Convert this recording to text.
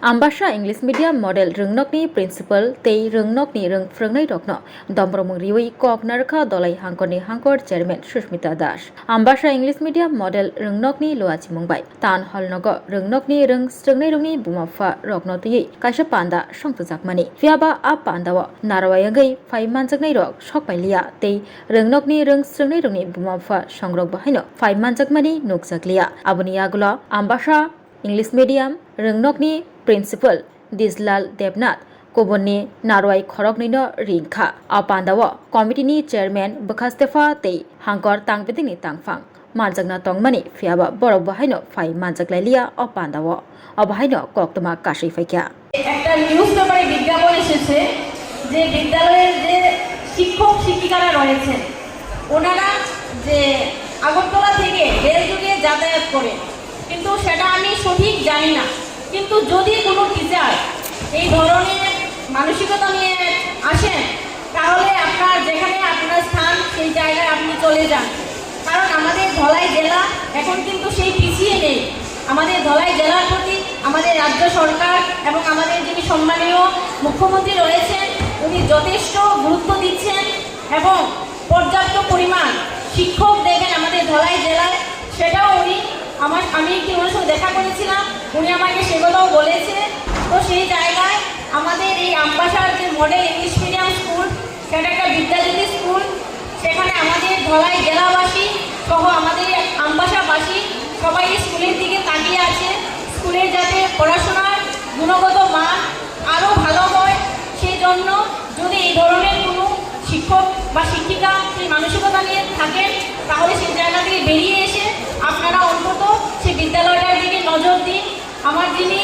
Ambasha English Medium Model Rungnokni Principal Tei Rungnokni Rung Frungnai Rokno Dombromung Riwi Kok Narkha Dolai Hangkoni Hangkor Chairman Sushmita Das Ambasha English Medium Model Rungnokni Loachi Mumbai Tan Holnogo Rungnokni Rung Strungnai Rungni Bumafa Rokno Tui Kaisha Panda Songtujakmani Fiaba A Pandawa Narwayangai Fai Manjaknai Rok Shokpailia Tei Rungnokni Rung Strungnai Rungni Bumafa Songrok Bahino Fai Manjakmani Nukjaklia Abuni Agula Ambasha English Medium Rungnokni Principal Dislal Debnath Kobonni Narwai Khoroknino Ringkha Apandawa Committee ni Chairman Bakastefa Tei Hangkor Tangpetini Tangfang Manjakna Tongmani Fiaba Borok Bahaino Fai Manjaklailia Apandawa Abahaino Koktoma Kashi Faikya একটা news পেপারে বিজ্ঞাপন এসেছে যে বিদ্যালয়ের যে শিক্ষক শিক্ষিকারা রয়েছেন ওনারা যে আগরতলা থেকে রেলযোগে যাতায়াত করে কিন্তু সেটা আমি সঠিক জানি না কিন্তু যদি কোনো টিচার এই ধরনের মানসিকতা নিয়ে আসেন তাহলে আপনার যেখানে আপনার স্থান সেই জায়গায় আপনি চলে যান কারণ আমাদের ধলাই জেলা এখন কিন্তু সেই পিছিয়ে নেই আমাদের ধলাই জেলার প্রতি আমাদের রাজ্য সরকার এবং আমাদের যিনি সম্মানীয় মুখ্যমন্ত্রী রয়েছেন উনি যথেষ্ট গুরুত্ব দিচ্ছেন এবং পর্যাপ্ত পরিমাণ শিক্ষক দেবেন আমাদের ধলাই জেলায় সেটাও উনি আমি একটি ওনার সঙ্গে দেখা করেছিলাম উনি আমাকে সেগুলোও বলেছে তো সেই জায়গায় আমাদের এই আমবাসার যে মডেল ইংলিশ মিডিয়াম স্কুল সেটা একটা বিদ্যাজ্যোতি স্কুল সেখানে আমাদের ধলাই জেলাবাসী সহ আমাদের আমবাসাবাসী সবাই স্কুলের দিকে তাকিয়ে আছে স্কুলের যাতে পড়াশোনার গুণগত মান আরও ভালো হয় সেই জন্য যদি এই ধরনের কোনো শিক্ষক বা শিক্ষিকা সেই মানসিকতা নিয়ে থাকেন তাহলে সেই জায়গা থেকে বেরিয়ে এসে আপনারা অন্তত সেই বিদ্যালয়টার দিকে নজর দিন আমার যিনি